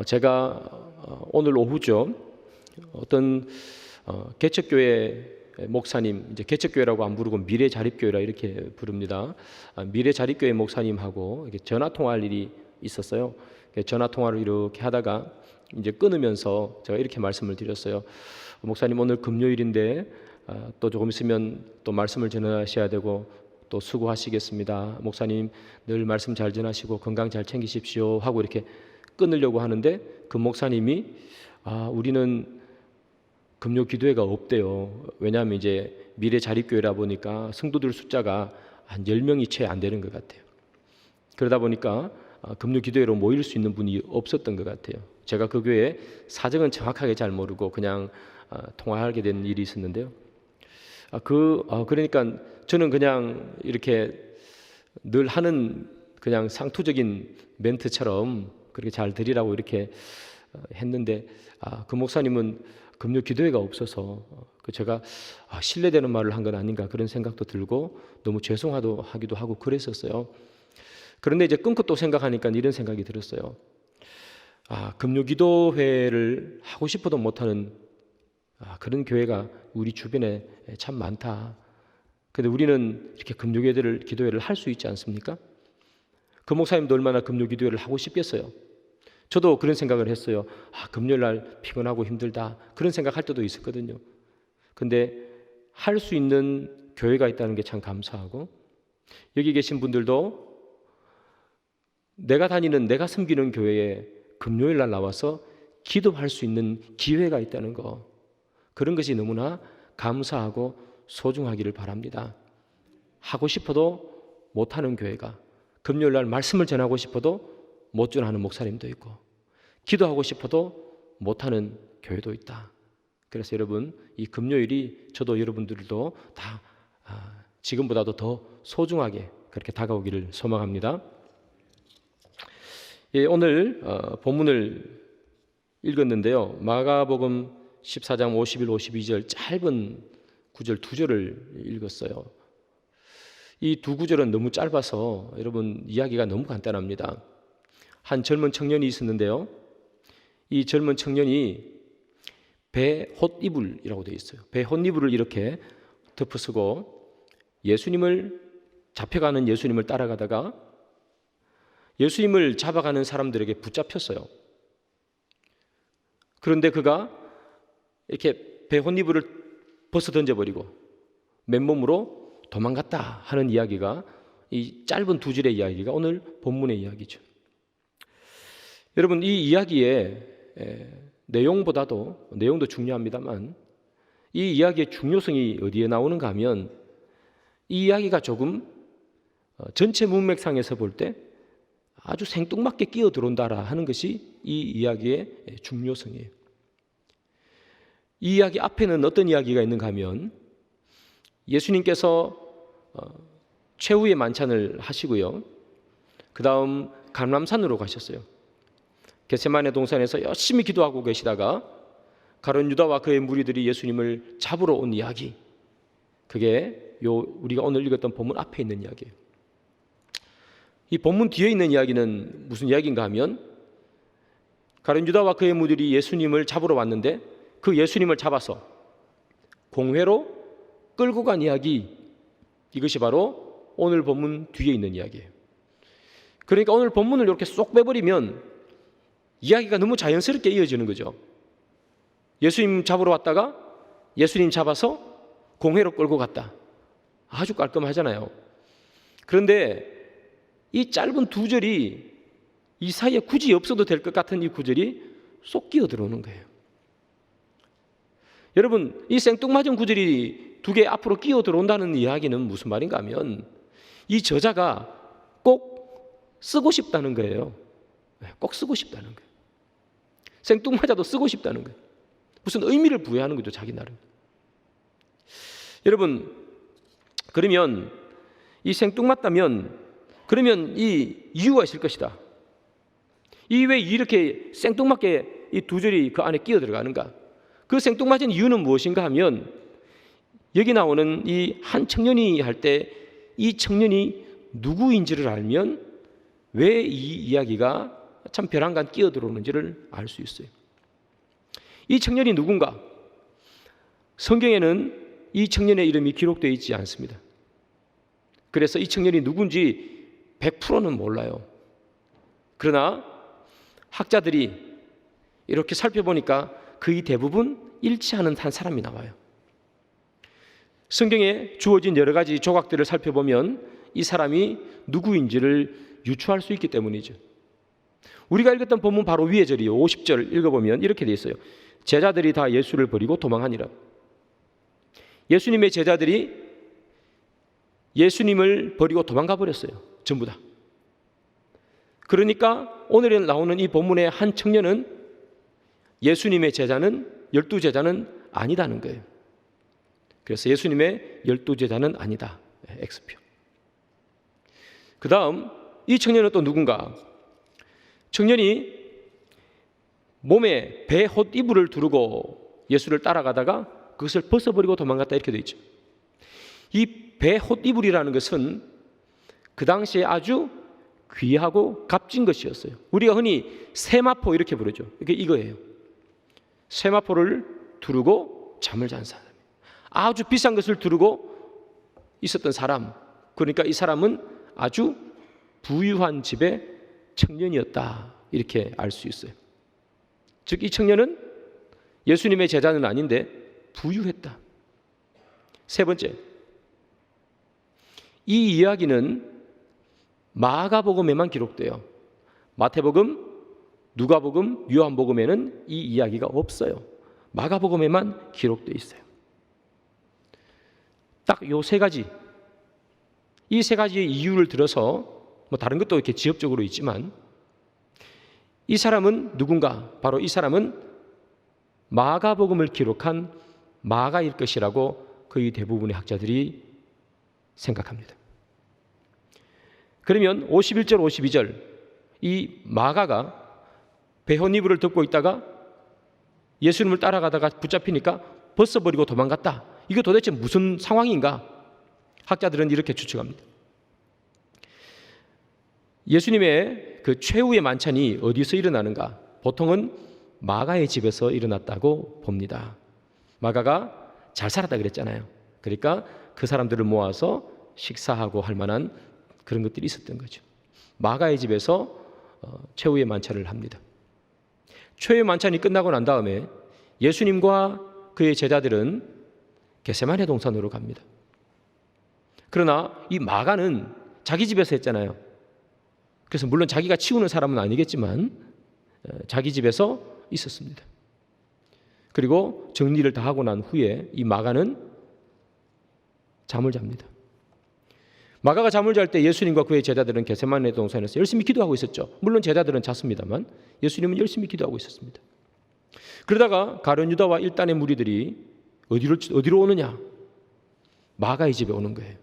제가 오늘 오후죠. 어떤 개척교회 목사님, 이제 개척교회라고 안 부르고 미래자립교회라 이렇게 부릅니다. 미래자립교회 목사님하고 이렇게 전화 통화할 일이 있었어요. 전화 통화를 이렇게 하다가 이제 끊으면서 제가 이렇게 말씀을 드렸어요. 목사님, 오늘 금요일인데 또 조금 있으면 또 말씀을 전하셔야 되고 또 수고하시겠습니다. 목사님 늘 말씀 잘 전하시고 건강 잘 챙기십시오 하고 이렇게 끊으려고 하는데 그 목사님이 우리는 금요 기도회가 없대요. 왜냐하면 이제 미래 자립교회라 보니까 성도들 숫자가 한 10명이 채 안 되는 것 같아요. 그러다 보니까 금요 기도회로 모일 수 있는 분이 없었던 것 같아요. 제가 그 교회 사정은 정확하게 잘 모르고 그냥 통화하게 된 일이 있었는데요. 그러니까 저는 그냥 이렇게 늘 하는 그냥 상투적인 멘트처럼 그렇게 잘 드리라고 이렇게 했는데 그 목사님은 금요 기도회가 없어서 제가 신뢰되는 말을 한 건 아닌가 그런 생각도 들고 너무 죄송하기도 하고 그랬었어요. 그런데 이제 끊고 또 생각하니까 이런 생각이 들었어요. 금요 기도회를 하고 싶어도 못하는 그런 교회가 우리 주변에 참 많다. 근데 우리는 이렇게 금요 기도회를 할 수 있지 않습니까? 그 목사님도 얼마나 금요 기도회를 하고 싶겠어요. 저도 그런 생각을 했어요. 금요일 날 피곤하고 힘들다 그런 생각할 때도 있었거든요. 근데 할 수 있는 교회가 있다는 게 참 감사하고, 여기 계신 분들도 내가 섬기는 교회에 금요일 날 나와서 기도할 수 있는 기회가 있다는 거, 그런 것이 너무나 감사하고 소중하기를 바랍니다. 하고 싶어도 못하는 교회가, 금요일 날 말씀을 전하고 싶어도 못 전하는 목사님도 있고, 기도하고 싶어도 못하는 교회도 있다. 그래서 여러분, 이 금요일이 저도 여러분들도 다 지금보다도 더 소중하게 그렇게 다가오기를 소망합니다. 오늘 본문을 읽었는데요. 마가복음 14장 51, 52절 짧은 구절 두 절을 읽었어요. 이 두 구절은 너무 짧아서 여러분 이야기가 너무 간단합니다. 한 젊은 청년이 있었는데요. 이 젊은 청년이 배헛이불이라고 되어 있어요. 배헛이불을 이렇게 덮어쓰고 잡혀가는 예수님을 따라가다가 예수님을 잡아가는 사람들에게 붙잡혔어요. 그런데 그가 이렇게 배헛이불을 벗어 던져버리고 맨몸으로 도망갔다 하는 이야기가, 이 짧은 두 줄의 이야기가 오늘 본문의 이야기죠. 여러분, 이 이야기의 내용도 중요합니다만 이 이야기의 중요성이 어디에 나오는가 하면, 이 이야기가 조금 전체 문맥상에서 볼 때 아주 생뚱맞게 끼어 들어온다라 하는 것이 이 이야기의 중요성이에요. 이 이야기 앞에는 어떤 이야기가 있는가 하면, 예수님께서 최후의 만찬을 하시고요, 그 다음 감람산으로 가셨어요. 겟세마네 동산에서 열심히 기도하고 계시다가 가룟 유다와 그의 무리들이 예수님을 잡으러 온 이야기, 그게 우리가 오늘 읽었던 본문 앞에 있는 이야기예요. 이 본문 뒤에 있는 이야기는 무슨 이야기인가 하면, 가룟 유다와 그의 무리들이 예수님을 잡으러 왔는데 그 예수님을 잡아서 공회로 끌고 간 이야기, 이것이 바로 오늘 본문 뒤에 있는 이야기예요. 그러니까 오늘 본문을 이렇게 쏙 빼버리면 이야기가 너무 자연스럽게 이어지는 거죠. 예수님 잡으러 왔다가 예수님 잡아서 공회로 끌고 갔다. 아주 깔끔하잖아요. 그런데 이 짧은 두 절이 이 사이에 굳이 없어도 될 것 같은 이 구절이 쏙 끼어 들어오는 거예요. 여러분, 이 생뚱맞은 구절이 두 개 앞으로 끼어 들어온다는 이야기는 무슨 말인가 하면, 이 저자가 꼭 쓰고 싶다는 거예요. 꼭 쓰고 싶다는 거예요. 생뚱맞아도 쓰고 싶다는 거예요. 무슨 의미를 부여하는 거죠, 자기 나름. 여러분, 그러면 이 생뚱맞다면 그러면 이 이유가 있을 것이다. 이 왜 이렇게 생뚱맞게 이 두 절이 그 안에 끼어 들어가는가? 그 생뚱맞은 이유는 무엇인가 하면, 여기 나오는 이 한 청년이 할 때 이 청년이 누구인지를 알면 왜 이 이야기가 참 벼랑간 끼어들어오는지를 알 수 있어요. 이 청년이 누군가? 성경에는 이 청년의 이름이 기록되어 있지 않습니다. 그래서 이 청년이 누군지 100%는 몰라요. 그러나 학자들이 이렇게 살펴보니까 거의 대부분 일치하는 한 사람이 나와요. 성경에 주어진 여러 가지 조각들을 살펴보면 이 사람이 누구인지를 유추할 수 있기 때문이죠. 우리가 읽었던 본문 바로 위에 절이요, 50절 읽어보면 이렇게 되어 있어요. 제자들이 다 예수를 버리고 도망하니라. 예수님의 제자들이 예수님을 버리고 도망가 버렸어요. 전부 다. 그러니까 오늘에 나오는 이 본문의 한 청년은 예수님의 제자는, 12제자는 아니다는 거예요. 그래서 예수님의 12제자는 아니다. X표. 그 다음 이 청년은 또 누군가? 청년이 몸에 배 헛이불을 두르고 예수를 따라가다가 그것을 벗어버리고 도망갔다 이렇게 되어 있죠. 이 배 헛이불이라는 것은 그 당시에 아주 귀하고 값진 것이었어요. 우리가 흔히 세마포 이렇게 부르죠. 이게 이거예요. 세마포를 두르고 잠을 잔 사람. 아주 비싼 것을 두르고 있었던 사람. 그러니까 이 사람은 아주 부유한 집의 청년이었다. 이렇게 알 수 있어요. 즉 이 청년은 예수님의 제자는 아닌데 부유했다. 세 번째, 이 이야기는 마가복음에만 기록돼요. 마태복음, 누가복음, 요한복음에는 이 이야기가 없어요. 마가복음에만 기록되어 있어요. 딱 요 세 가지, 이 세 가지의 이유를 들어서 뭐 다른 것도 이렇게 지엽적으로 있지만 이 사람은 누군가? 바로 이 사람은 마가복음을 기록한 마가일 것이라고 거의 대부분의 학자들이 생각합니다. 그러면 51절, 52절 이 마가가 배헛이불을 덮고 있다가 예수님을 따라가다가 붙잡히니까 벗어버리고 도망갔다. 이게 도대체 무슨 상황인가? 학자들은 이렇게 추측합니다. 예수님의 그 최후의 만찬이 어디서 일어나는가? 보통은 마가의 집에서 일어났다고 봅니다. 마가가 잘 살았다 그랬잖아요. 그러니까 그 사람들을 모아서 식사하고 할 만한 그런 것들이 있었던 거죠. 마가의 집에서 최후의 만찬을 합니다. 최후의 만찬이 끝나고 난 다음에 예수님과 그의 제자들은 겟세마네 동산으로 갑니다. 그러나 이 마가는 자기 집에서 했잖아요. 그래서 물론 자기가 치우는 사람은 아니겠지만 자기 집에서 있었습니다. 그리고 정리를 다 하고 난 후에 이 마가는 잠을 잡니다. 마가가 잠을 잘 때 예수님과 그의 제자들은 겟세마네 동산에서 열심히 기도하고 있었죠. 물론 제자들은 잤습니다만 예수님은 열심히 기도하고 있었습니다. 그러다가 가룟 유다와 일단의 무리들이 어디로 오느냐? 마가의 집에 오는 거예요.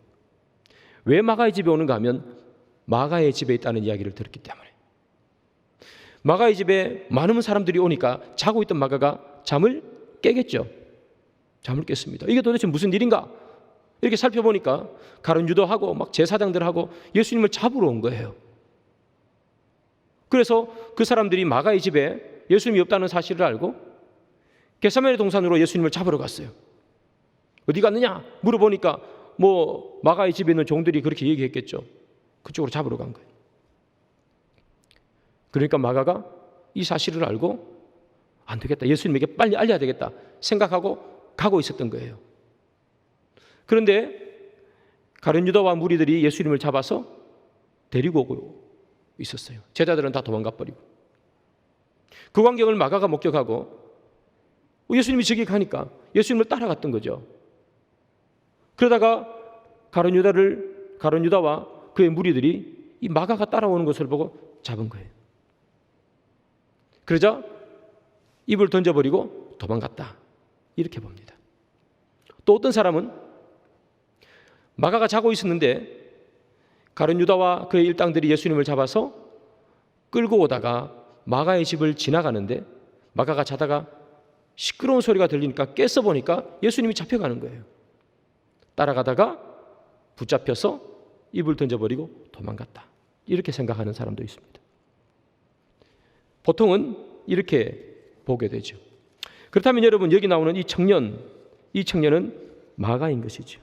왜 마가의 집에 오는가 하면 마가의 집에 있다는 이야기를 들었기 때문에. 마가의 집에 많은 사람들이 오니까 자고 있던 마가가 잠을 깨겠죠. 잠을 깼습니다. 이게 도대체 무슨 일인가? 이렇게 살펴보니까 가룟 유다하고 막 제사장들하고 예수님을 잡으러 온 거예요. 그래서 그 사람들이 마가의 집에 예수님이 없다는 사실을 알고 겟세마네 동산으로 예수님을 잡으러 갔어요. 어디 갔느냐? 물어보니까 뭐 마가의 집에 있는 종들이 그렇게 얘기했겠죠. 그쪽으로 잡으러 간 거예요. 그러니까 마가가 이 사실을 알고 안 되겠다. 예수님에게 빨리 알려야 되겠다 생각하고 가고 있었던 거예요. 그런데 가룟 유다와 무리들이 예수님을 잡아서 데리고 오고 있었어요. 제자들은 다 도망가 버리고. 그 광경을 마가가 목격하고 예수님이 저기 가니까 예수님을 따라갔던 거죠. 그러다가 가룟 유다와 그의 무리들이 이 마가가 따라오는 것을 보고 잡은 거예요. 그러자 입을 던져버리고 도망갔다. 이렇게 봅니다. 또 어떤 사람은 마가가 자고 있었는데 가룟 유다와 그의 일당들이 예수님을 잡아서 끌고 오다가 마가의 집을 지나가는데 마가가 자다가 시끄러운 소리가 들리니까 깼어 보니까 예수님이 잡혀가는 거예요. 따라가다가 붙잡혀서 입을 던져버리고 도망갔다. 이렇게 생각하는 사람도 있습니다. 보통은 이렇게 보게 되죠. 그렇다면 여러분, 여기 나오는 이 청년은 마가인 것이죠.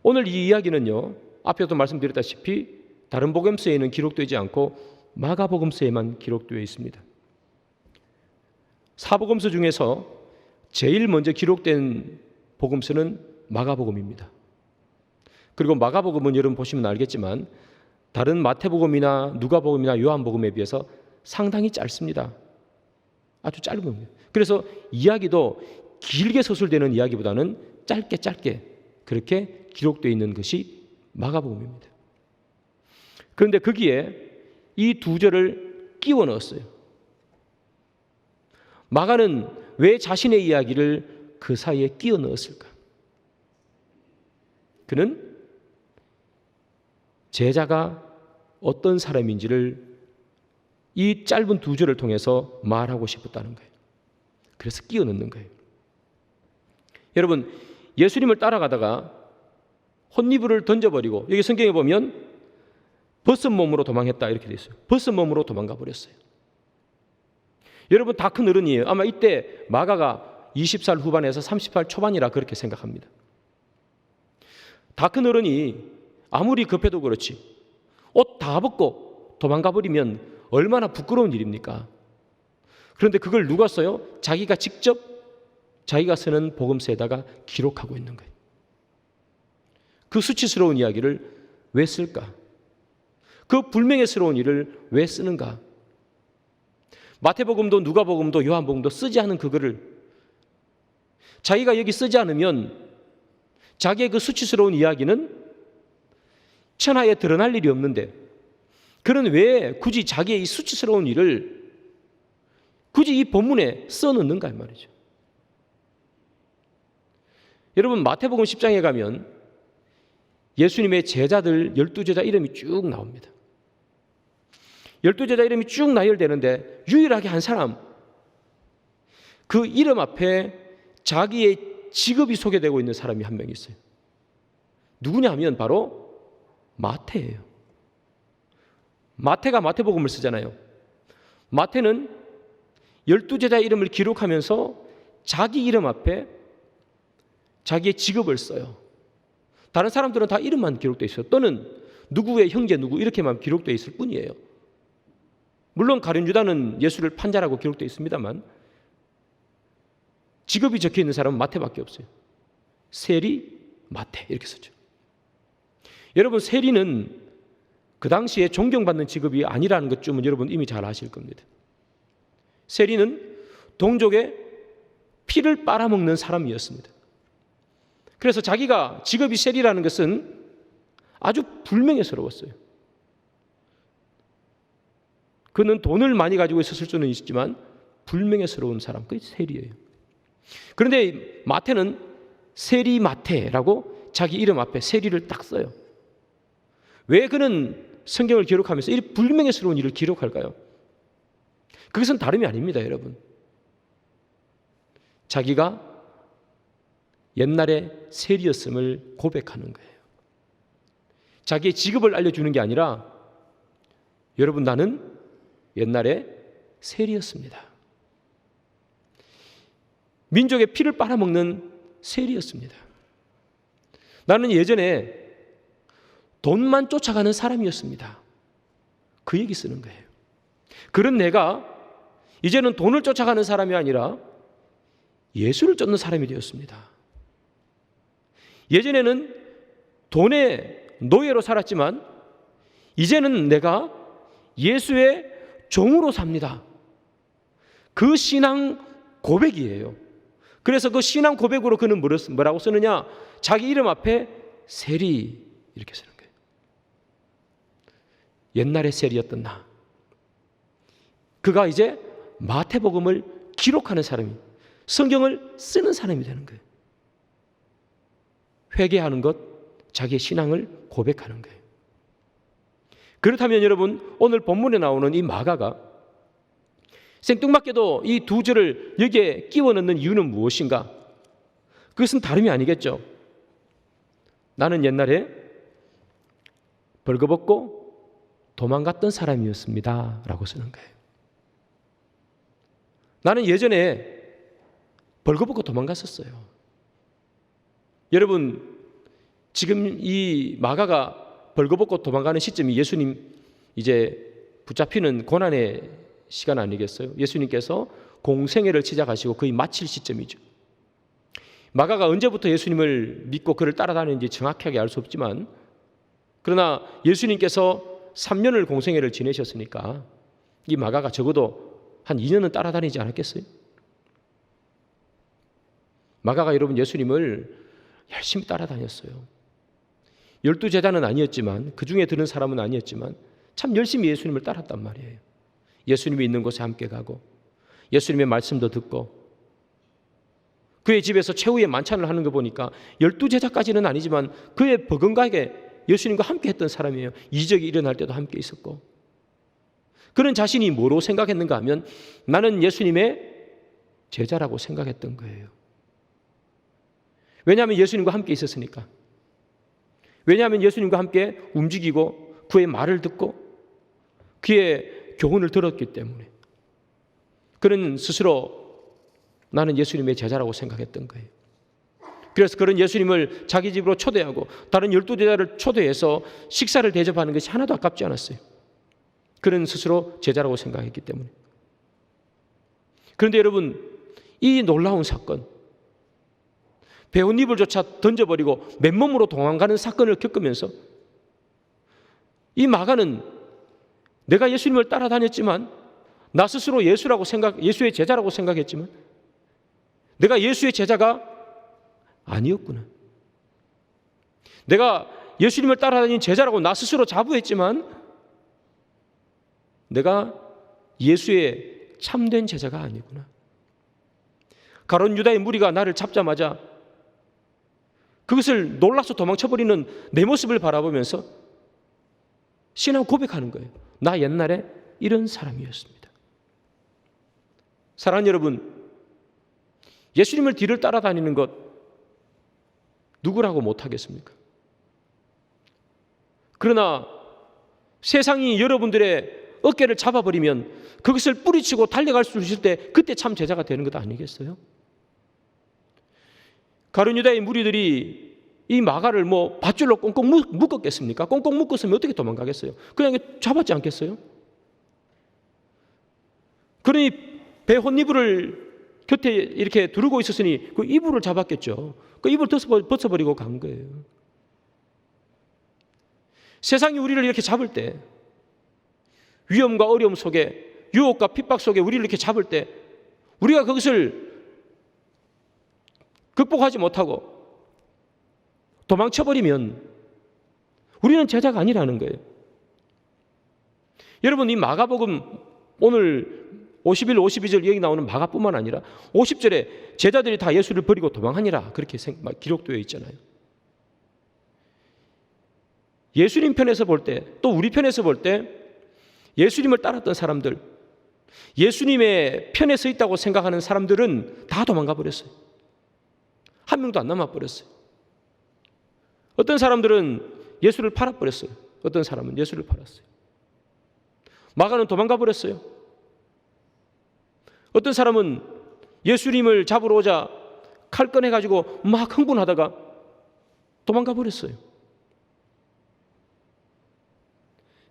오늘 이 이야기는요, 앞에도 말씀드렸다시피 다른 복음서에는 기록되지 않고 마가복음서에만 기록되어 있습니다. 사복음서 중에서 제일 먼저 기록된 복음서는 마가복음입니다. 그리고 마가복음은 여러분 보시면 알겠지만 다른 마태복음이나 누가복음이나 요한복음에 비해서 상당히 짧습니다. 아주 짧은 겁니다. 그래서 이야기도 길게 서술되는 이야기보다는 짧게 그렇게 기록되어 있는 것이 마가복음입니다. 그런데 거기에 이 두 절을 끼워 넣었어요. 마가는 왜 자신의 이야기를 그 사이에 끼워 넣었을까? 그는 제자가 어떤 사람인지를 이 짧은 두 절을 통해서 말하고 싶었다는 거예요. 그래서 끼워 넣는 거예요. 여러분, 예수님을 따라가다가 혼니부를 던져버리고, 여기 성경에 보면 벗은 몸으로 도망했다 이렇게 돼 있어요. 벗은 몸으로 도망가 버렸어요. 여러분, 다 큰 어른이에요. 아마 이때 마가가 20살 후반에서 30살 초반이라 그렇게 생각합니다. 다 큰 어른이 아무리 급해도 그렇지 옷 다 벗고 도망가 버리면 얼마나 부끄러운 일입니까? 그런데 그걸 누가 써요? 자기가 직접 자기가 쓰는 복음서에다가 기록하고 있는 거예요. 그 수치스러운 이야기를 왜 쓸까? 그 불명예스러운 일을 왜 쓰는가? 마태복음도 누가복음도 요한복음도 쓰지 않은 그거를 자기가 여기 쓰지 않으면 자기의 그 수치스러운 이야기는 천하에 드러날 일이 없는데, 그는 왜 굳이 자기의 이 수치스러운 일을 굳이 이 본문에 써놓는가 말이죠. 여러분, 마태복음 10장에 가면 예수님의 제자들 12제자 이름이 쭉 나옵니다. 12제자 이름이 쭉 나열되는데 유일하게 한 사람, 그 이름 앞에 자기의 직업이 소개되고 있는 사람이 한 명 있어요. 누구냐 하면 바로 마태예요. 마태가 마태복음을 쓰잖아요. 마태는 12제자 이름을 기록하면서 자기 이름 앞에 자기의 직업을 써요. 다른 사람들은 다 이름만 기록되어 있어요. 또는 누구의 형제 누구 이렇게만 기록되어 있을 뿐이에요. 물론 가룟 유다는 예수를 판자라고 기록되어 있습니다만 직업이 적혀 있는 사람은 마태밖에 없어요. 세리, 마태 이렇게 쓰죠. 여러분, 세리는 그 당시에 존경받는 직업이 아니라는 것쯤은 여러분 이미 잘 아실 겁니다. 세리는 동족의 피를 빨아먹는 사람이었습니다. 그래서 자기가 직업이 세리라는 것은 아주 불명예스러웠어요. 그는 돈을 많이 가지고 있었을 수는 있지만 불명예스러운 사람, 그게 세리예요. 그런데 마태는 세리 마태라고 자기 이름 앞에 세리를 딱 써요. 왜 그는 성경을 기록하면서 이 불명예스러운 일을 기록할까요? 그것은 다름이 아닙니다, 여러분. 자기가 옛날에 세리였음을 고백하는 거예요. 자기의 직업을 알려주는 게 아니라, 여러분, 나는 옛날에 세리였습니다. 민족의 피를 빨아먹는 세리였습니다. 나는 예전에 돈만 쫓아가는 사람이었습니다. 그 얘기 쓰는 거예요. 그런 내가 이제는 돈을 쫓아가는 사람이 아니라 예수를 쫓는 사람이 되었습니다. 예전에는 돈의 노예로 살았지만 이제는 내가 예수의 종으로 삽니다. 그 신앙 고백이에요. 그래서 그 신앙 고백으로 그는 뭐라고 쓰느냐? 자기 이름 앞에 세리 이렇게 쓰는 거예요. 옛날에 세리였던 나. 그가 이제 마태복음을 기록하는 사람이, 성경을 쓰는 사람이 되는 거예요. 회개하는 것, 자기의 신앙을 고백하는 거예요. 그렇다면 여러분, 오늘 본문에 나오는 이 마가가 생뚱맞게도 이 두 절을 여기에 끼워 넣는 이유는 무엇인가? 그것은 다름이 아니겠죠. 나는 옛날에 벌거벗고 도망갔던 사람이었습니다 라고 쓰는 거예요. 나는 예전에 벌거벗고 도망갔었어요. 여러분, 지금 이 마가가 벌거벗고 도망가는 시점이 예수님 이제 붙잡히는 고난의 시간 아니겠어요? 예수님께서 공생애를 시작하시고 거의 마칠 시점이죠. 마가가 언제부터 예수님을 믿고 그를 따라다니는지 정확하게 알 수 없지만, 그러나 예수님께서 3년을 공생애를 지내셨으니까 이 마가가 적어도 한 2년은 따라다니지 않았겠어요? 마가가 여러분 예수님을 열심히 따라다녔어요. 12제자는 아니었지만, 그 중에 드는 사람은 아니었지만 참 열심히 예수님을 따랐단 말이에요. 예수님이 있는 곳에 함께 가고 예수님의 말씀도 듣고, 그의 집에서 최후의 만찬을 하는 거 보니까 12제자까지는 아니지만 그의 버금가게 예수님과 함께 했던 사람이에요. 이적이 일어날 때도 함께 있었고. 그런 자신이 뭐로 생각했는가 하면 나는 예수님의 제자라고 생각했던 거예요. 왜냐하면 예수님과 함께 있었으니까. 왜냐하면 예수님과 함께 움직이고 그의 말을 듣고 그의 교훈을 들었기 때문에. 그는 스스로 나는 예수님의 제자라고 생각했던 거예요. 그래서 그런 예수님을 자기 집으로 초대하고 다른 12제자를 초대해서 식사를 대접하는 것이 하나도 아깝지 않았어요. 그는 스스로 제자라고 생각했기 때문에. 그런데 여러분, 이 놀라운 사건, 배옷잎을조차 던져버리고 맨몸으로 도망가는 사건을 겪으면서 이 마가는 내가 예수님을 따라다녔지만, 나 스스로 예수의 제자라고 생각했지만 내가 예수의 제자가 아니었구나. 내가 예수님을 따라다닌 제자라고 나 스스로 자부했지만 내가 예수의 참된 제자가 아니구나. 가룟 유다의 무리가 나를 잡자마자 그것을 놀라서 도망쳐버리는 내 모습을 바라보면서 신앙 고백하는 거예요. 나 옛날에 이런 사람이었습니다. 사랑하는 여러분, 예수님을 뒤를 따라다니는 것 누구라고 못하겠습니까? 그러나 세상이 여러분들의 어깨를 잡아버리면 그것을 뿌리치고 달려갈 수 있을 때 그때 참 제자가 되는 것 아니겠어요? 가룟 유다의 무리들이 이 마가를 밧줄로 꽁꽁 묶었겠습니까? 꽁꽁 묶었으면 어떻게 도망가겠어요? 그냥 잡았지 않겠어요? 그러니 배 혼이불을 곁에 이렇게 두르고 있었으니 그 이불을 잡았겠죠. 그 이불을 벗어버리고 간 거예요. 세상이 우리를 이렇게 잡을 때, 위험과 어려움 속에, 유혹과 핍박 속에 우리를 이렇게 잡을 때 우리가 그것을 극복하지 못하고 도망쳐버리면 우리는 제자가 아니라는 거예요. 여러분, 이 마가복음 오늘 51, 52절 여기 나오는 마가뿐만 아니라 50절에 제자들이 다 예수를 버리고 도망하니라 그렇게 기록되어 있잖아요. 예수님 편에서 볼 때, 또 우리 편에서 볼 때 예수님을 따랐던 사람들, 예수님의 편에 서 있다고 생각하는 사람들은 다 도망가 버렸어요. 한 명도 안 남아버렸어요. 어떤 사람들은 예수를 팔아버렸어요. 어떤 사람은 예수를 팔았어요. 마가는 도망가 버렸어요. 어떤 사람은 예수님을 잡으러 오자 칼 꺼내가지고 막 흥분하다가 도망가 버렸어요.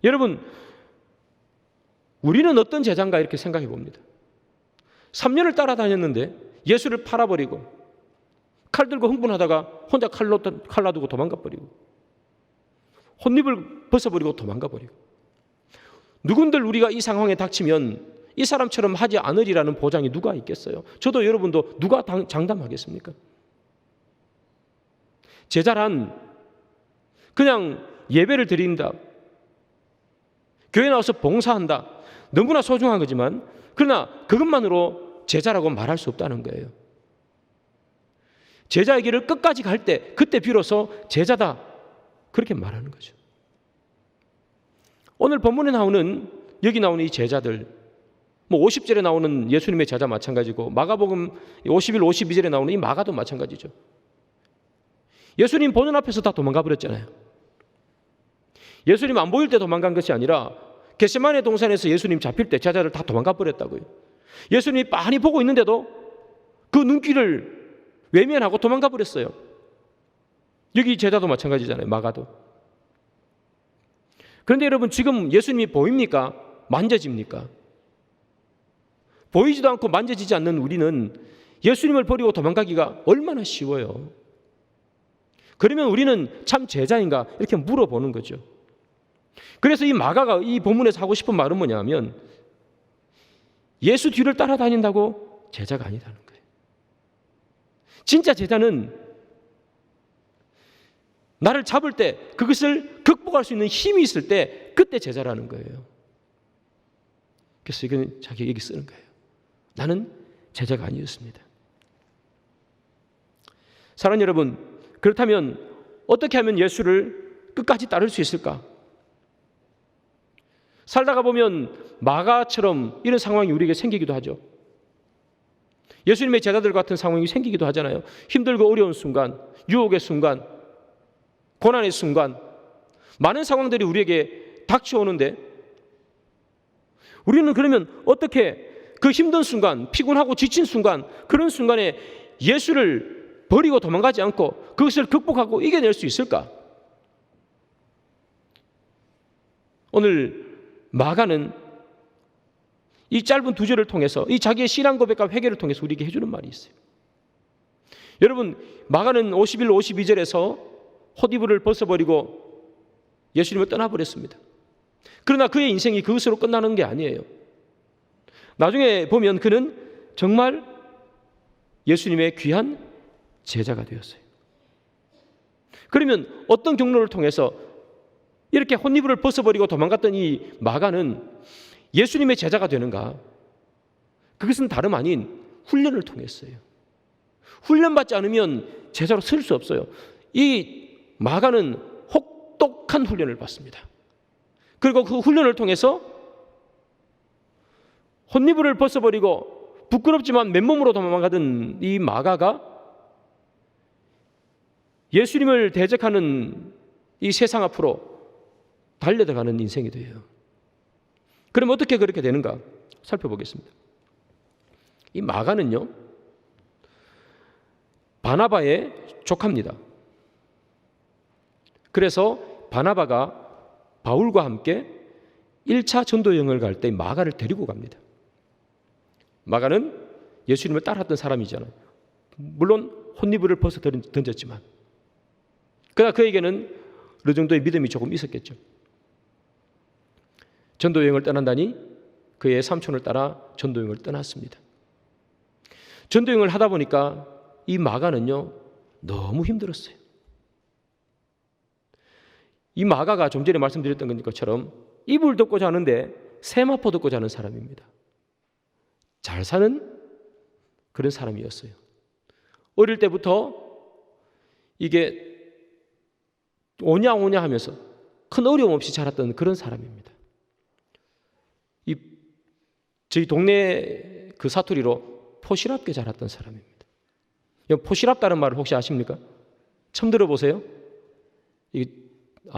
여러분, 우리는 어떤 제자인가 이렇게 생각해 봅니다. 3년을 따라다녔는데 예수를 팔아버리고 칼 들고 흥분하다가 혼자 칼 놔두고 도망가 버리고 혼입을 벗어버리고 도망가 버리고, 누군들 우리가 이 상황에 닥치면 이 사람처럼 하지 않으리라는 보장이 누가 있겠어요? 저도 여러분도 누가 장담하겠습니까? 제자란 그냥 예배를 드린다, 교회 나와서 봉사한다, 너무나 소중한 거지만 그러나 그것만으로 제자라고 말할 수 없다는 거예요. 제자의 길을 끝까지 갈 때 그때 비로소 제자다 그렇게 말하는 거죠. 오늘 본문에 나오는, 여기 나오는 이 제자들, 50절에 나오는 예수님의 제자 마찬가지고 마가복음 51, 52절에 나오는 이 마가도 마찬가지죠. 예수님 보는 앞에서 다 도망가 버렸잖아요. 예수님 안 보일 때 도망간 것이 아니라 겟세마네 동산에서 예수님 잡힐 때 제자들 다 도망가 버렸다고요. 예수님이 빤히 보고 있는데도 그 눈길을 외면하고 도망가 버렸어요. 여기 제자도 마찬가지잖아요. 마가도. 그런데 여러분, 지금 예수님이 보입니까? 만져집니까? 보이지도 않고 만져지지 않는 우리는 예수님을 버리고 도망가기가 얼마나 쉬워요. 그러면 우리는 참 제자인가? 이렇게 물어보는 거죠. 그래서 이 마가가 이 본문에서 하고 싶은 말은 뭐냐면, 예수 뒤를 따라다닌다고 제자가 아니라는 거예요. 진짜 제자는 나를 잡을 때, 그것을 극복할 수 있는 힘이 있을 때, 그때 제자라는 거예요. 그래서 이건 자기 얘기 쓰는 거예요. 나는 제자가 아니었습니다. 사랑하는 여러분, 그렇다면 어떻게 하면 예수를 끝까지 따를 수 있을까? 살다가 보면 마가처럼 이런 상황이 우리에게 생기기도 하죠. 예수님의 제자들 같은 상황이 생기기도 하잖아요. 힘들고 어려운 순간, 유혹의 순간, 고난의 순간, 많은 상황들이 우리에게 닥쳐오는데, 우리는 그러면 어떻게 그 힘든 순간, 피곤하고 지친 순간, 그런 순간에 예수를 버리고 도망가지 않고 그것을 극복하고 이겨낼 수 있을까? 오늘 마가는 이 짧은 두 절을 통해서, 이 자기의 신앙 고백과 회개를 통해서 우리에게 해주는 말이 있어요. 여러분, 마가는 51, 52절에서 헛이불을 벗어버리고 예수님을 떠나버렸습니다. 그러나 그의 인생이 그것으로 끝나는 게 아니에요. 나중에 보면 그는 정말 예수님의 귀한 제자가 되었어요. 그러면 어떤 경로를 통해서 이렇게 헛이불을 벗어버리고 도망갔던 이 마가는 예수님의 제자가 되는가? 그것은 다름 아닌 훈련을 통했어요. 훈련받지 않으면 제자로 설 수 없어요. 이 마가는 혹독한 훈련을 받습니다. 그리고 그 훈련을 통해서 헛이불을 벗어버리고 부끄럽지만 맨몸으로 도망가던 이 마가가 예수님을 대적하는 이 세상 앞으로 달려들어가는 인생이 돼요. 그럼 어떻게 그렇게 되는가 살펴보겠습니다. 이 마가는요, 바나바의 조카입니다. 그래서 바나바가 바울과 함께 1차 전도 여행을 갈 때 마가를 데리고 갑니다. 마가는 예수님을 따랐던 사람이잖아요. 물론 헛이불을 벗어 던졌지만, 그러나 그에게는 어느 정도의 믿음이 조금 있었겠죠. 전도 여행을 떠난다니 그의 삼촌을 따라 전도 여행을 떠났습니다. 전도 여행을 하다 보니까 이 마가는요, 너무 힘들었어요. 이 마가가 좀 전에 말씀드렸던 것처럼 이불 덮고 자는데 세마포 덮고 자는 사람입니다. 잘 사는 그런 사람이었어요. 어릴 때부터 이게 오냐오냐 하면서 큰 어려움 없이 자랐던 그런 사람입니다. 저희 동네 그 사투리로 포시랍게 자랐던 사람입니다. 포시랍다는 말을 혹시 아십니까? 처음 들어보세요? 이게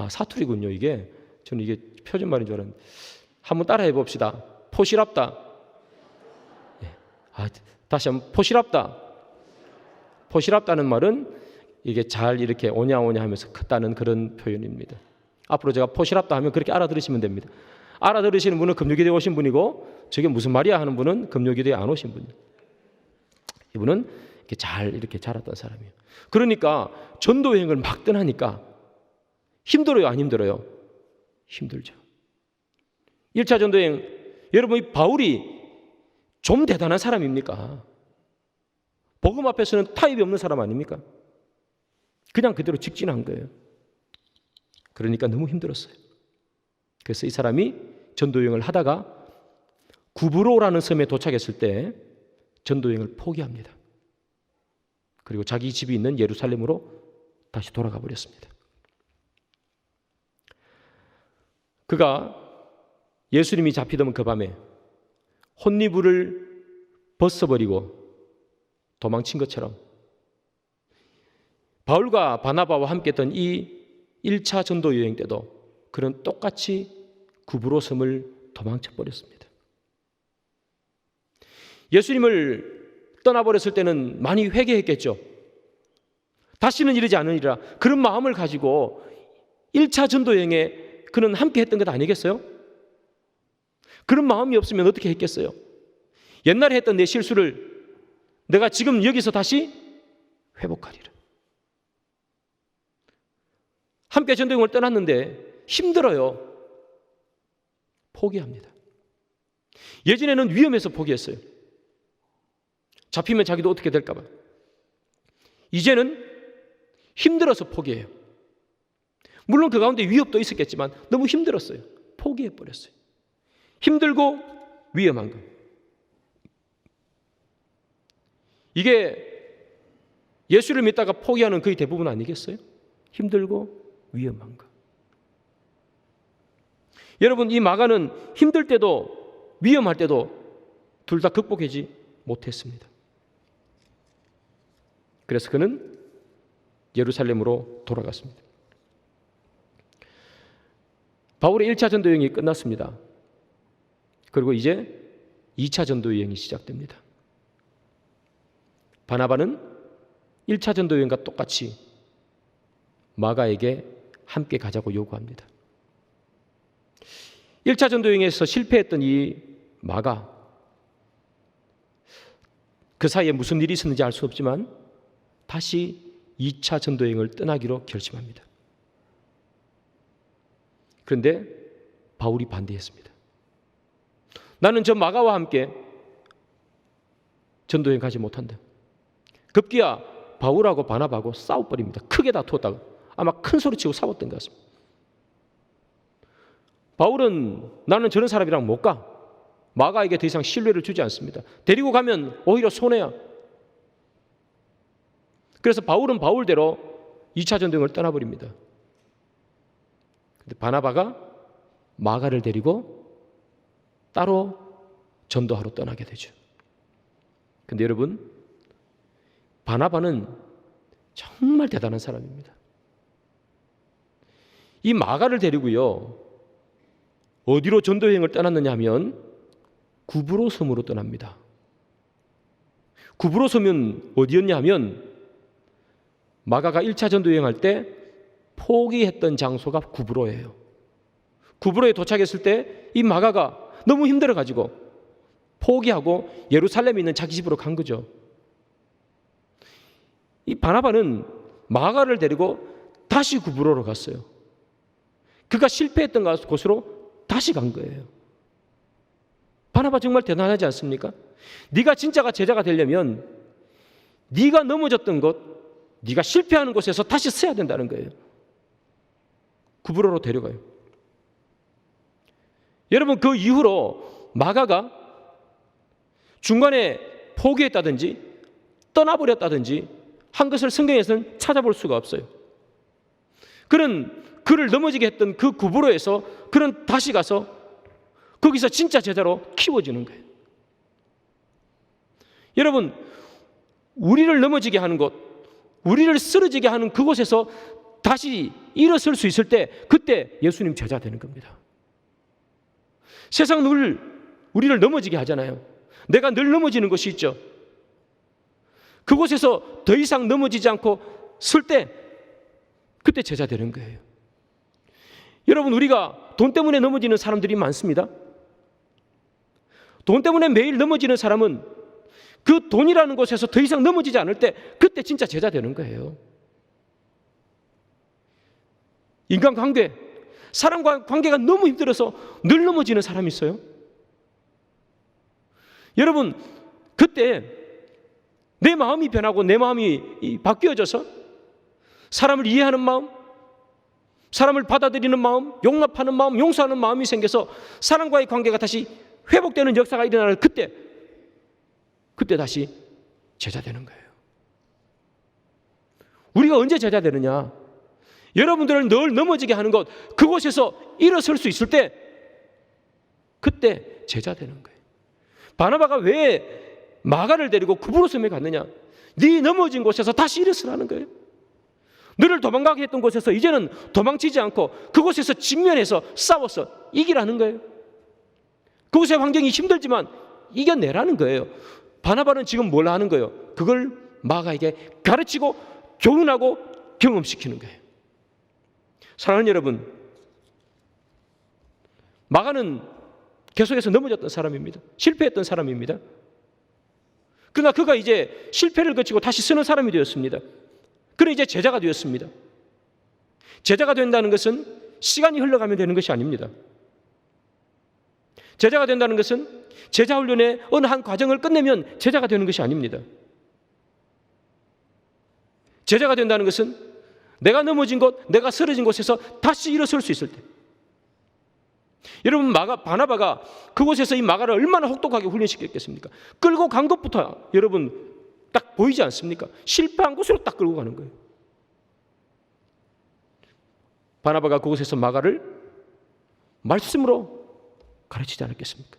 사투리군요. 이게 저는 이게 표준말인 줄 알았는데 한번 따라해 봅시다. 포시랍다. 다시 한번 포시랍다. 포시랍다는 말은 이게 잘 이렇게 오냐오냐 하면서 컸다는 그런 표현입니다. 앞으로 제가 포시랍다 하면 그렇게 알아들으시면 됩니다. 알아들으시는 분은 금요기도에 오신 분이고, 저게 무슨 말이야 하는 분은 금요기도에 안 오신 분이에요. 이분은 이렇게 잘 이렇게 자랐던 사람이에요. 그러니까 전도 여행을 막 떠나니까 힘들어요, 안 힘들어요? 힘들죠. 1차 전도 여행, 여러분, 이 바울이 좀 대단한 사람입니까? 복음 앞에서는 타협이 없는 사람 아닙니까? 그냥 그대로 직진한 거예요. 그러니까 너무 힘들었어요. 그래서 이 사람이 전도 여행을 하다가 구브로라는 섬에 도착했을 때 전도 여행을 포기합니다. 그리고 자기 집이 있는 예루살렘으로 다시 돌아가 버렸습니다. 그가 예수님이 잡히던 그 밤에 헛이불을 벗어버리고 도망친 것처럼 바울과 바나바와 함께 했던 이 1차 전도 여행 때도 그는 똑같이 구브로 섬을 도망쳐 버렸습니다. 예수님을 떠나버렸을 때는 많이 회개했겠죠. 다시는 이러지 않으리라. 그런 마음을 가지고 1차 전도 여행에 그는 함께 했던 것 아니겠어요? 그런 마음이 없으면 어떻게 했겠어요? 옛날에 했던 내 실수를 내가 지금 여기서 다시 회복하리라. 함께 전도 여행을 떠났는데 힘들어요. 포기합니다. 예전에는 위험해서 포기했어요. 잡히면 자기도 어떻게 될까 봐. 이제는 힘들어서 포기해요. 물론 그 가운데 위협도 있었겠지만 너무 힘들었어요. 포기해버렸어요. 힘들고 위험한 거. 이게 예수를 믿다가 포기하는 거의 대부분 아니겠어요? 힘들고 위험한 거. 여러분, 이 마가는 힘들 때도 위험할 때도 둘 다 극복하지 못했습니다. 그래서 그는 예루살렘으로 돌아갔습니다. 바울의 1차 전도 여행이 끝났습니다. 그리고 이제 2차 전도 여행이 시작됩니다. 바나바는 1차 전도 여행과 똑같이 마가에게 함께 가자고 요구합니다. 1차 전도 여행에서 실패했던 이 마가, 그 사이에 무슨 일이 있었는지 알 수 없지만 다시 2차 전도 여행을 떠나기로 결심합니다. 그런데 바울이 반대했습니다. 나는 저 마가와 함께 전도 여행 가지 못한다. 급기야 바울하고 바나바하고 싸워버립니다. 크게 다투었다가 아마 큰 소리치고 싸웠던 것 같습니다. 바울은 나는 저런 사람이랑 못 가. 마가에게 더 이상 신뢰를 주지 않습니다. 데리고 가면 오히려 손해야. 그래서 바울은 바울대로 2차 전도여행을 떠나버립니다. 근데 바나바가 마가를 데리고 따로 전도하러 떠나게 되죠. 근데 여러분, 바나바는 정말 대단한 사람입니다. 이 마가를 데리고요, 어디로 전도여행을 떠났느냐 하면 구브로 섬으로 떠납니다. 구브로 섬은 어디였냐 하면 마가가 1차 전도여행할 때 포기했던 장소가 구브로예요. 구브로에 도착했을 때 이 마가가 너무 힘들어가지고 포기하고 예루살렘에 있는 자기 집으로 간 거죠. 이 바나바는 마가를 데리고 다시 구브로로 갔어요. 그가 실패했던 곳으로 다시 간 거예요. 바나바 정말 대단하지 않습니까? 네가 진짜가 제자가 되려면 네가 넘어졌던 곳, 네가 실패하는 곳에서 다시 서야 된다는 거예요. 구브로로 데려가요. 여러분, 그 이후로 마가가 중간에 포기했다든지 떠나버렸다든지 한 것을 성경에서는 찾아볼 수가 없어요. 그는 그를 넘어지게 했던 그 구브로에서 그는 다시 가서 거기서 진짜 제자로 키워지는 거예요. 여러분, 우리를 넘어지게 하는 곳, 우리를 쓰러지게 하는 그곳에서 다시 일어설 수 있을 때 그때 예수님 제자 되는 겁니다. 세상 늘 우리를 넘어지게 하잖아요. 내가 늘 넘어지는 것이 있죠. 그곳에서 더 이상 넘어지지 않고 설 때 그때 제자 되는 거예요. 여러분, 우리가 돈 때문에 넘어지는 사람들이 많습니다. 돈 때문에 매일 넘어지는 사람은 그 돈이라는 곳에서 더 이상 넘어지지 않을 때 그때 진짜 제자 되는 거예요. 인간관계, 사람과 관계가 너무 힘들어서 늘 넘어지는 사람이 있어요. 여러분, 그때 내 마음이 변하고 내 마음이 바뀌어져서 사람을 이해하는 마음, 사람을 받아들이는 마음, 용납하는 마음, 용서하는 마음이 생겨서 사람과의 관계가 다시 회복되는 역사가 일어나는 그때 다시 제자 되는 거예요. 우리가 언제 제자 되느냐? 여러분들을 늘 넘어지게 하는 것, 그곳에서 일어설 수 있을 때 그때 제자 되는 거예요. 바나바가 왜 마가를 데리고 구브로 섬에 갔느냐? 네 넘어진 곳에서 다시 일어서라는 거예요. 너를 도망가게 했던 곳에서 이제는 도망치지 않고 그곳에서 직면해서 싸워서 이기라는 거예요. 그곳의 환경이 힘들지만 이겨내라는 거예요. 바나바는 지금 뭘 하는 거예요? 그걸 마가에게 가르치고 교훈하고 경험시키는 거예요. 사랑하는 여러분, 마가는 계속해서 넘어졌던 사람입니다. 실패했던 사람입니다. 그러나 그가 이제 실패를 거치고 다시 서는 사람이 되었습니다. 그는 이제 제자가 되었습니다. 제자가 된다는 것은 시간이 흘러가면 되는 것이 아닙니다. 제자가 된다는 것은 제자 훈련의 어느 한 과정을 끝내면 제자가 되는 것이 아닙니다. 제자가 된다는 것은 내가 넘어진 곳, 내가 쓰러진 곳에서 다시 일어설 수 있을 때. 여러분, 바나바가 그곳에서 이 마가를 얼마나 혹독하게 훈련시켰겠습니까? 끌고 간 것부터 여러분 딱 보이지 않습니까? 실패한 곳으로 딱 끌고 가는 거예요. 바나바가 그곳에서 마가를 말씀으로 가르치지 않았겠습니까?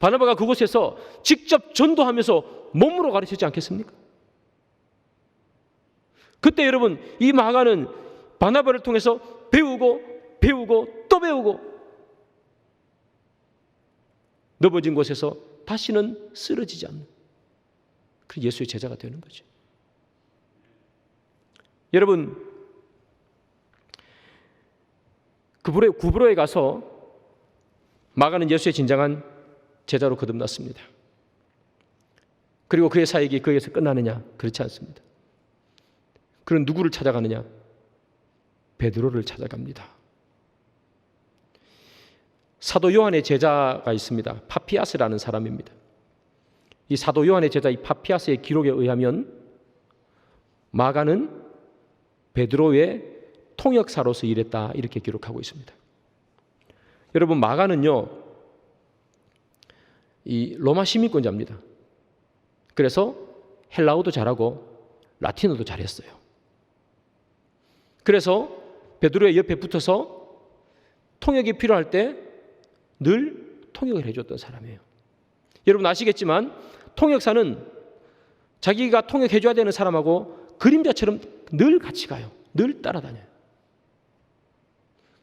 바나바가 그곳에서 직접 전도하면서 몸으로 가르치지 않겠습니까? 그때 여러분, 이 마가는 바나바를 통해서 배우고 또 배우고 넘어진 곳에서 다시는 쓰러지지 않는 그 예수의 제자가 되는 거죠. 여러분, 구브로에 가서 마가는 예수의 진정한 제자로 거듭났습니다. 그리고 그의 사역이 거기에서 끝나느냐? 그렇지 않습니다. 그는 누구를 찾아가느냐? 베드로를 찾아갑니다. 사도 요한의 제자가 있습니다. 파피아스라는 사람입니다. 이 사도 요한의 제자 이 파피아스의 기록에 의하면 마가는 베드로의 통역사로서 일했다, 이렇게 기록하고 있습니다. 여러분, 마가는요, 이 로마 시민권자입니다. 그래서 헬라어도 잘하고 라틴어도 잘했어요. 그래서 베드로의 옆에 붙어서 통역이 필요할 때 늘 통역을 해줬던 사람이에요. 여러분 아시겠지만 통역사는 자기가 통역해줘야 되는 사람하고 그림자처럼 늘 같이 가요. 늘 따라다녀요.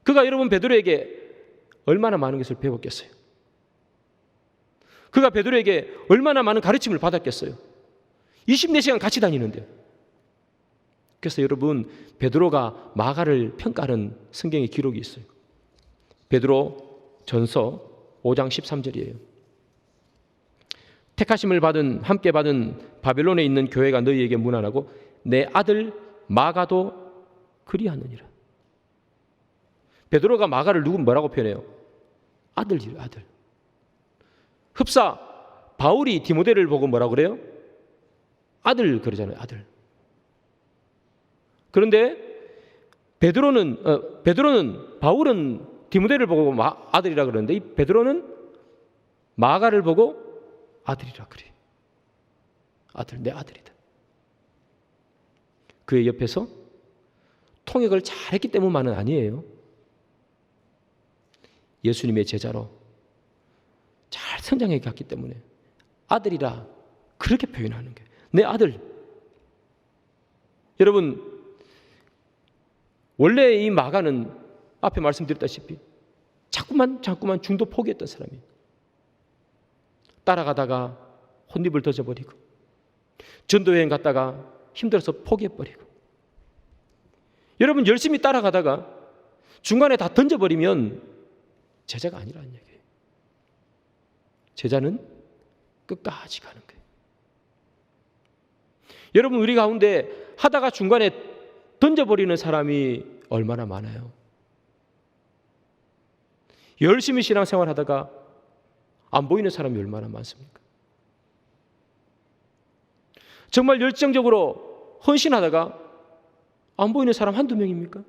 그가 여러분 베드로에게 얼마나 많은 것을 배웠겠어요? 그가 베드로에게 얼마나 많은 가르침을 받았겠어요? 24시간 같이 다니는데. 그래서 여러분, 베드로가 마가를 평가하는 성경의 기록이 있어요. 베드로 전서 5장 13절이에요. 택하심을 함께 받은 바벨론에 있는 교회가 너희에게 문안하고 내 아들 마가도 그리하느니라. 베드로가 마가를 뭐라고 표현해요? 아들이에요, 아들. 흡사 바울이 디모데를 보고 뭐라고 그래요? 아들 그러잖아요, 아들. 그런데 바울은 디모데를 보고 아들이라 그러는데 이 베드로는 마가를 보고 아들이라 그래. 아들, 내 아들이다. 그의 옆에서 통역을 잘했기 때문만은 아니에요. 예수님의 제자로 잘 성장해 갔기 때문에 아들이라 그렇게 표현하는 거예요. 내 아들. 여러분, 원래 이 마가는 앞에 말씀드렸다시피 자꾸만 중도 포기했던 사람이에요. 따라가다가 혼입을 던져버리고 전도여행 갔다가 힘들어서 포기해버리고. 여러분, 열심히 따라가다가 중간에 다 던져버리면 제자가 아니라는 얘기예요. 제자는 끝까지 가는 거예요. 여러분, 우리 가운데 하다가 중간에 던져버리는 사람이 얼마나 많아요. 열심히 신앙생활 하다가 안 보이는 사람이 얼마나 많습니까? 정말 열정적으로 헌신하다가 안 보이는 사람 한두 명입니까?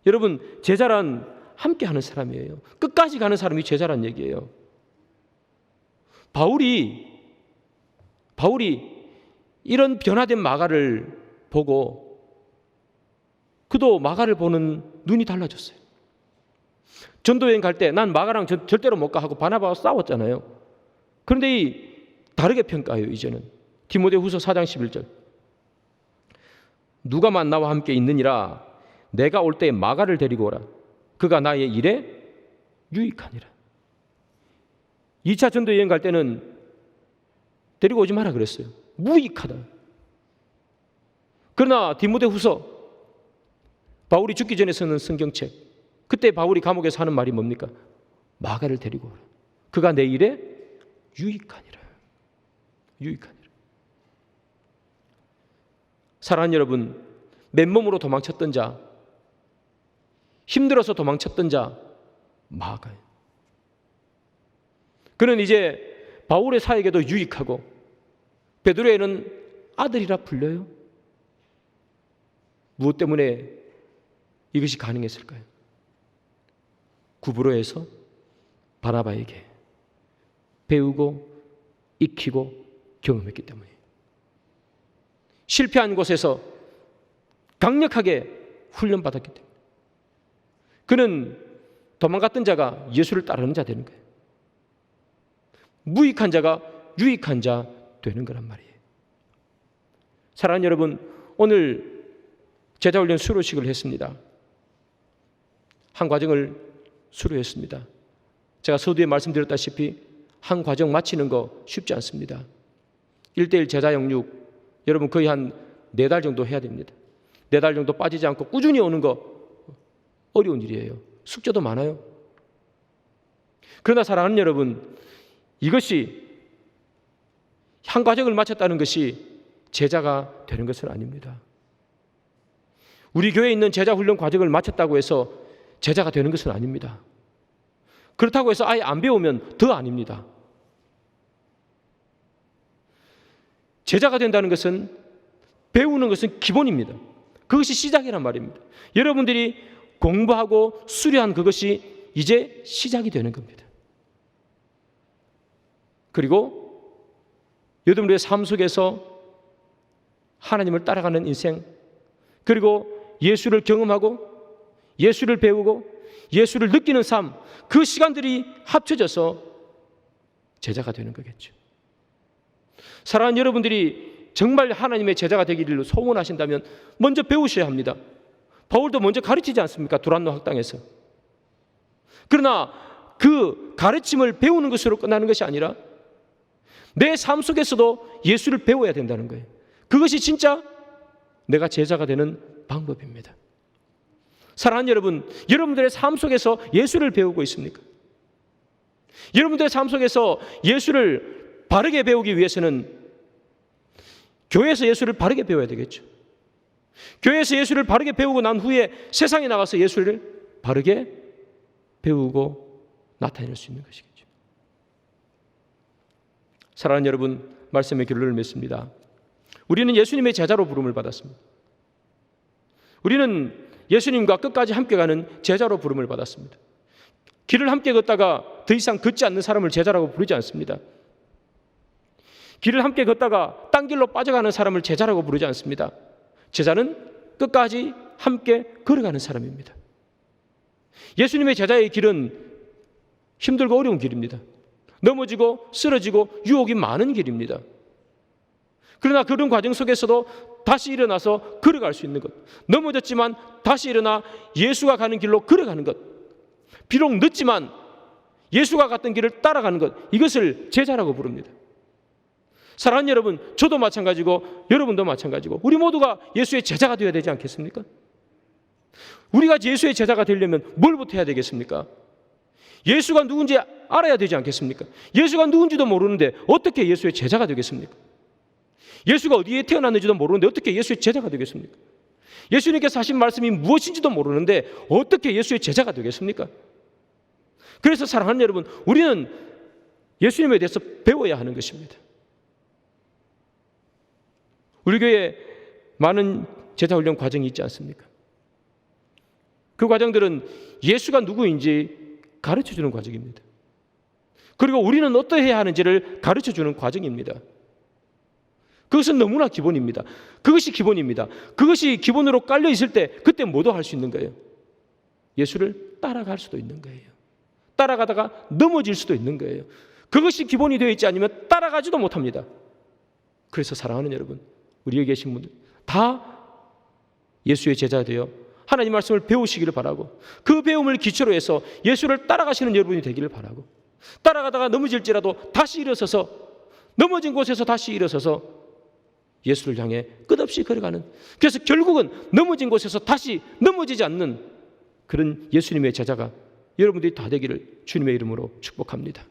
여러분, 제자란 함께 하는 사람이에요. 끝까지 가는 사람이 제자란 얘기예요. 바울이 이런 변화된 마가를 보고 그도 마가를 보는 눈이 달라졌어요. 전도여행 갈 때 난 마가랑 절대로 못 가 하고 바나바와 싸웠잖아요. 그런데 다르게 평가해요. 이제는 디모데후서 4장 11절 누가만 나와 함께 있느니라. 내가 올 때에 마가를 데리고 오라. 그가 나의 일에 유익하니라. 2차 전도 여행 갈 때는 데리고 오지 마라 그랬어요. 무익하다. 그러나 디모데후서, 바울이 죽기 전에 쓰는 성경책, 그때 바울이 감옥에서 하는 말이 뭡니까? 마가를 데리고 오라. 그가 내 일에 유익하니라. 유익하니라. 사랑하는 여러분, 맨몸으로 도망쳤던 자, 힘들어서 도망쳤던 자, 마가예요. 그는 이제 바울의 사역에도 유익하고 베드로에는 아들이라 불려요. 무엇 때문에 이것이 가능했을까요? 구브로에서 바나바에게 배우고 익히고 경험했기 때문에, 실패한 곳에서 강력하게 훈련받았기 때문에 그는 도망갔던 자가 예수를 따르는 자 되는 거예요. 무익한 자가 유익한 자 되는 거란 말이에요. 사랑하는 여러분, 오늘 제자훈련 수료식을 했습니다. 한 과정을 수료했습니다. 제가 서두에 말씀드렸다시피 한 과정 마치는 거 쉽지 않습니다. 1:1 제자 영육, 여러분 거의 한 4달 정도 해야 됩니다. 4달 정도 빠지지 않고 꾸준히 오는 거 어려운 일이에요. 숙제도 많아요. 그러나 사랑하는 여러분, 이것이 한 과정을 마쳤다는 것이 제자가 되는 것은 아닙니다. 우리 교회에 있는 제자 훈련 과정을 마쳤다고 해서 제자가 되는 것은 아닙니다. 그렇다고 해서 아예 안 배우면 더 아닙니다. 제자가 된다는 것은 배우는 것은 기본입니다. 그것이 시작이란 말입니다. 여러분들이 공부하고 수료한 그것이 이제 시작이 되는 겁니다. 그리고 여러분들의 삶 속에서 하나님을 따라가는 인생, 그리고 예수를 경험하고 예수를 배우고 예수를 느끼는 삶, 그 시간들이 합쳐져서 제자가 되는 거겠죠. 사랑하는 여러분들이 정말 하나님의 제자가 되기를 소원하신다면 먼저 배우셔야 합니다. 바울도 먼저 가르치지 않습니까? 두란노 학당에서. 그러나 그 가르침을 배우는 것으로 끝나는 것이 아니라 내 삶 속에서도 예수를 배워야 된다는 거예요. 그것이 진짜 내가 제자가 되는 방법입니다. 사랑하는 여러분, 여러분들의 삶 속에서 예수를 배우고 있습니까? 여러분들의 삶 속에서 예수를 바르게 배우기 위해서는 교회에서 예수를 바르게 배워야 되겠죠. 교회에서 예수를 바르게 배우고 난 후에 세상에 나가서 예수를 바르게 배우고 나타낼 수 있는 것이겠죠. 사랑하는 여러분, 말씀의 결론을 맺습니다. 우리는 예수님의 제자로 부름을 받았습니다. 우리는 예수님과 끝까지 함께 가는 제자로 부름을 받았습니다. 길을 함께 걷다가 더 이상 걷지 않는 사람을 제자라고 부르지 않습니다. 길을 함께 걷다가 딴 길로 빠져가는 사람을 제자라고 부르지 않습니다. 제자는 끝까지 함께 걸어가는 사람입니다. 예수님의 제자의 길은 힘들고 어려운 길입니다. 넘어지고 쓰러지고 유혹이 많은 길입니다. 그러나 그런 과정 속에서도 다시 일어나서 걸어갈 수 있는 것, 넘어졌지만 다시 일어나 예수가 가는 길로 걸어가는 것, 비록 늦지만 예수가 갔던 길을 따라가는 것, 이것을 제자라고 부릅니다. 사랑하는 여러분, 저도 마찬가지고 여러분도 마찬가지고 우리 모두가 예수의 제자가 되어야 되지 않겠습니까? 우리가 예수의 제자가 되려면 뭘부터 해야 되겠습니까? 예수가 누군지 알아야 되지 않겠습니까? 예수가 누군지도 모르는데 어떻게 예수의 제자가 되겠습니까? 예수가 어디에 태어났는지도 모르는데 어떻게 예수의 제자가 되겠습니까? 예수님께서 하신 말씀이 무엇인지도 모르는데 어떻게 예수의 제자가 되겠습니까? 그래서 사랑하는 여러분, 우리는 예수님에 대해서 배워야 하는 것입니다. 우리 교회에 많은 제자훈련 과정이 있지 않습니까? 그 과정들은 예수가 누구인지 가르쳐주는 과정입니다. 그리고 우리는 어떠해야 하는지를 가르쳐주는 과정입니다. 그것은 너무나 기본입니다. 그것이 기본입니다. 그것이 기본으로 깔려 있을 때 그때 뭐도 할 수 있는 거예요. 예수를 따라갈 수도 있는 거예요. 따라가다가 넘어질 수도 있는 거예요. 그것이 기본이 되어 있지 않으면 따라가지도 못합니다. 그래서 사랑하는 여러분, 우리 여기 계신 분들 다 예수의 제자 되어 하나님 말씀을 배우시기를 바라고 그 배움을 기초로 해서 예수를 따라가시는 여러분이 되기를 바라고 따라가다가 넘어질지라도 다시 일어서서, 넘어진 곳에서 다시 일어서서 예수를 향해 끝없이 걸어가는, 그래서 결국은 넘어진 곳에서 다시 넘어지지 않는 그런 예수님의 제자가 여러분들이 다 되기를 주님의 이름으로 축복합니다.